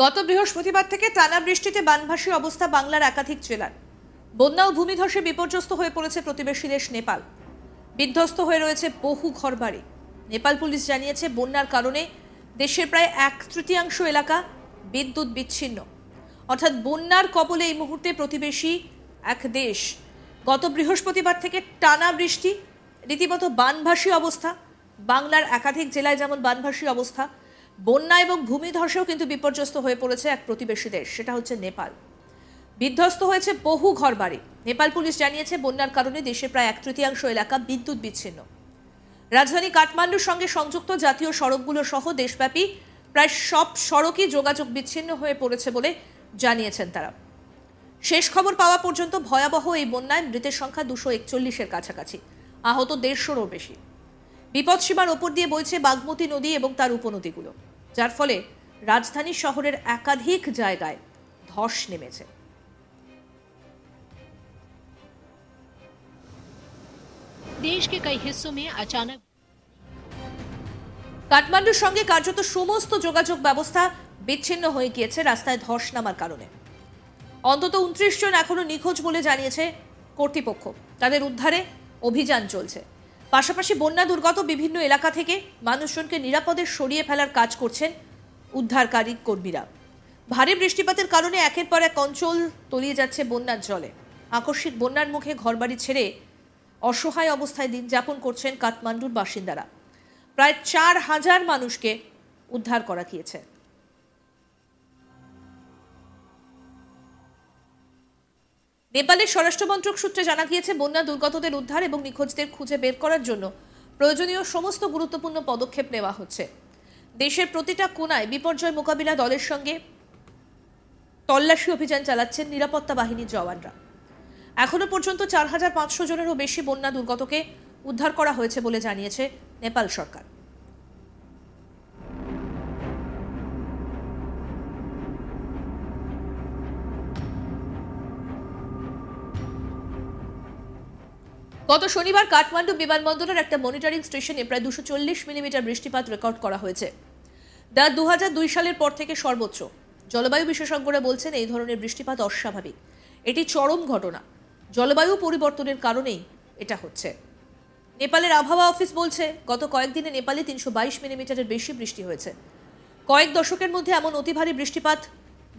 গত বৃহস্পতিবার থেকে টানা বৃষ্টিতে বানভাসী অবস্থা বাংলার একাধিক জেলার। বন্যা ও ভূমিধসে বিপর্যস্ত হয়ে পড়েছে প্রতিবেশী দেশ নেপাল। বিধ্বস্ত হয়ে রয়েছে বহু ঘরবাড়ি। নেপাল পুলিশ জানিয়েছে বন্যার কারণে দেশের প্রায় 1/3 এলাকা বিদ্যুৎ বিচ্ছিন্ন। অর্থাৎ বন্যার কবলে এই মুহূর্তে প্রতিবেশী এক দেশ। গত বৃহস্পতিবার থেকে টানা বৃষ্টি, রীতিমতো বানভাসী অবস্থা। বাংলার একাধিক জেলায় যেমন বানভাসী অবস্থা, বন্যা এবং ভূমিধসেও কিন্তু বিপর্যস্ত হয়ে পড়েছে এক প্রতিবেশী দেশ, সেটা হচ্ছে নেপাল। বিধ্বস্ত হয়েছে বহু ঘরবাড়ি। নেপাল পুলিশ জানিয়েছে বন্যার কারণে দেশের প্রায় 1/3 এলাকা বিদ্যুৎ বিচ্ছিন্ন। রাজধানী কাঠমান্ডুর সঙ্গে সংযুক্ত জাতীয় সড়কগুলো সহ দেশব্যাপী প্রায় সব সড়কই যোগাযোগ বিচ্ছিন্ন হয়ে পড়েছে বলে জানিয়েছেন তারা। শেষ খবর পাওয়া পর্যন্ত ভয়াবহ এই বন্যায় মৃতের সংখ্যা 241-এর কাছাকাছি, আহত 150-রও বেশি। বিপদসীমার ওপর দিয়ে বইছে বাগমতী নদী এবং তার উপনদীগুলো, যার ফলে রাজধানী শহরের একাধিক জায়গায় ধস নেমেছে। देश के कई हिस्सों में अचानक কাঠমান্ডুর সঙ্গে কার্যত সমস্ত যোগাযোগ ব্যবস্থা বিচ্ছিন্ন হয়ে গিয়েছে রাস্তায় ধস নামার কারণে। অন্তত 29 জন এখনো নিখোঁজ বলে জানিয়েছে কর্তৃপক্ষ। তাদের উদ্ধারে অভিযান চলছে। পাশাপাশি বন্যা দুর্গত বিভিন্ন এলাকা থেকে মানুষজনকে নিরাপদে সরিয়ে ফেলার কাজ করছেন উদ্ধারকারী কর্মীরা। ভারী বৃষ্টিপাতের কারণে একের পর এক অঞ্চল তলিয়ে যাচ্ছে বন্যার জলে। আকস্মিক বন্যার মুখে ঘরবাড়ি ছেড়ে অসহায় অবস্থায় দিন যাপন করছেন কাঠমান্ডুর বাসিন্দারা। প্রায় 4000 মানুষকে উদ্ধার করা গিয়েছে। নেপালের স্বরাষ্ট্রমন্ত্রক সূত্রে জানা গিয়েছে বন্যা দুর্গতদের উদ্ধার এবং নিখোঁজদের খুঁজে বের করার জন্য প্রয়োজনীয় সমস্ত গুরুত্বপূর্ণ পদক্ষেপ নেওয়া হচ্ছে। দেশের প্রতিটা কোনায় বিপর্যয় মোকাবিলা দলের সঙ্গে তল্লাশি অভিযান চালাচ্ছেন নিরাপত্তা বাহিনীর জওয়ানরা। এখনো পর্যন্ত 4500 জনেরও বেশি বন্যা দুর্গতকে উদ্ধার করা হয়েছে বলে জানিয়েছে নেপাল সরকার। গত শনিবার কাঠমান্ডু বিমানবন্দরের একটা মনিটরিং স্টেশনে প্রায় 240 মিলিমিটার বৃষ্টিপাত রেকর্ড করা হয়েছে। যা 2002 সালের পর থেকে সর্বোচ্চ। জলবায়ু বিশেষজ্ঞরা বলছেন এই ধরনের বৃষ্টিপাত অস্বাভাবিক। এটি চরম ঘটনা। জলবায়ু পরিবর্তনের কারণেই এটা হচ্ছে। নেপালের আবহাওয়া অফিস বলছে গত কয়েকদিনে নেপালে 322 মিলিমিটারের বেশি বৃষ্টি হয়েছে। কয়েক দশকের মধ্যে এমন অতি ভারী বৃষ্টিপাত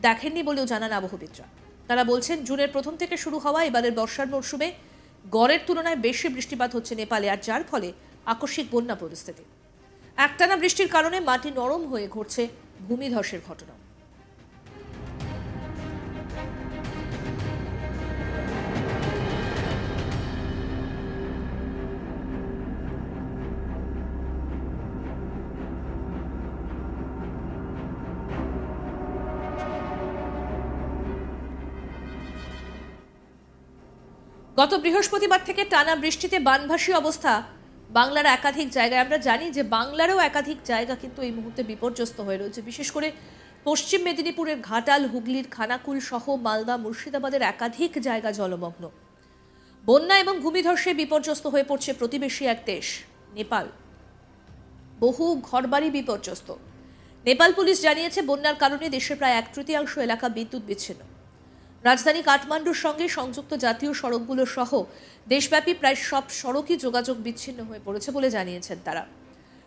দেখেননি বলেও জানান আবহবিদরা। তারা বলছেন জুনের প্রথম থেকে শুরু হওয়া এবারের বর্ষার মরশুমে গড়ের তুলনায় বেশি বৃষ্টিপাত হচ্ছে নেপালে, আর যার ফলে আকস্মিক বন্যা পরিস্থিতি। একটানা বৃষ্টির কারণে মাটি নরম হয়ে ঘটছে ভূমিধসের ঘটনা। গত বৃহস্পতিবার থেকে টানা বৃষ্টিতে বানভাসী অবস্থা বাংলার একাধিক জায়গায়। আমরা জানি যে বাংলারও একাধিক জায়গা কিন্তু এই মুহূর্তে বিপর্যস্ত হয়ে রয়েছে। বিশেষ করে পশ্চিম মেদিনীপুরের ঘাটাল, হুগলির খানাকুল সহ মালদা, মুর্শিদাবাদের একাধিক জায়গা জলমগ্ন। বন্যা এবং ভূমিধসে বিপর্যস্ত হয়ে পড়ছে প্রতিবেশী এক দেশ নেপাল। বহু ঘরবাড়ি বিপর্যস্ত। নেপাল পুলিশ জানিয়েছে বন্যার কারণে দেশের প্রায় 1/3 এলাকা বিদ্যুৎ বিচ্ছিন্ন। রাজধানী কাঠমান্ডুর সঙ্গে সংযুক্ত জাতীয় সড়কগুলো সহ দেশব্যাপী প্রায় সব সড়কই যোগাযোগ বিচ্ছিন্ন হয়ে পড়েছে বলে জানিয়েছেন তারা।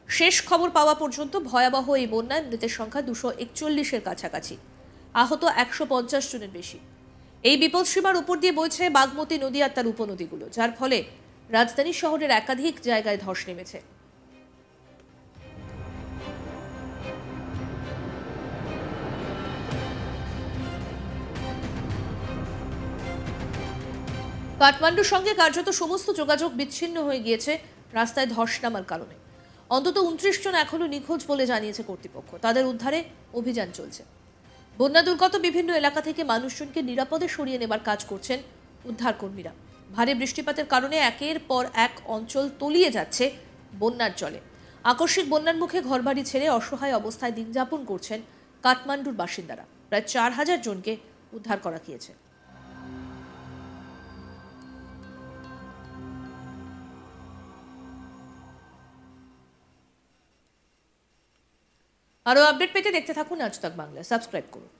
শেষ খবর পাওয়া পর্যন্ত ভয়াবহ এই বন্যায় মৃতের সংখ্যা 241-এর কাছাকাছি, আহত 150 জনের বেশি। এই বিপদসীমার উপর দিয়ে বইছে বাগমতী নদী আর তার উপনদীগুলো, যার ফলে রাজধানী শহরের একাধিক জায়গায় ধস নেমেছে। কাঠমান্ডুর সঙ্গে কার্যত সমস্ত যোগাযোগ বিচ্ছিন্ন হয়ে গিয়েছে রাস্তায় ধস নামার কারণে। অন্তত 29 জন এখনো নিখোঁজ বলে জানিয়েছে কর্তৃপক্ষ। তাদের উদ্ধারে অভিযান চলছে। বন্যা দুর্গত বিভিন্ন এলাকা থেকে মানুষজনকে নিরাপদে সরিয়ে নেবার কাজ করছেন উদ্ধার কর্মীরা। ভারী বৃষ্টিপাতের কারণে একের পর এক অঞ্চল তলিয়ে যাচ্ছে বন্যার জলে। আকস্মিক বন্যার মুখে ঘরবাড়ি ছেড়ে অসহায় অবস্থায় দিন যাপন করছেন কাঠমান্ডুর বাসিন্দারা। প্রায় 4000 জনকে উদ্ধার করা গিয়েছে। আরও আপডেট পেতে দেখতে থাকুন আজ তাক বাংলা, সাবস্ক্রাইব করুন।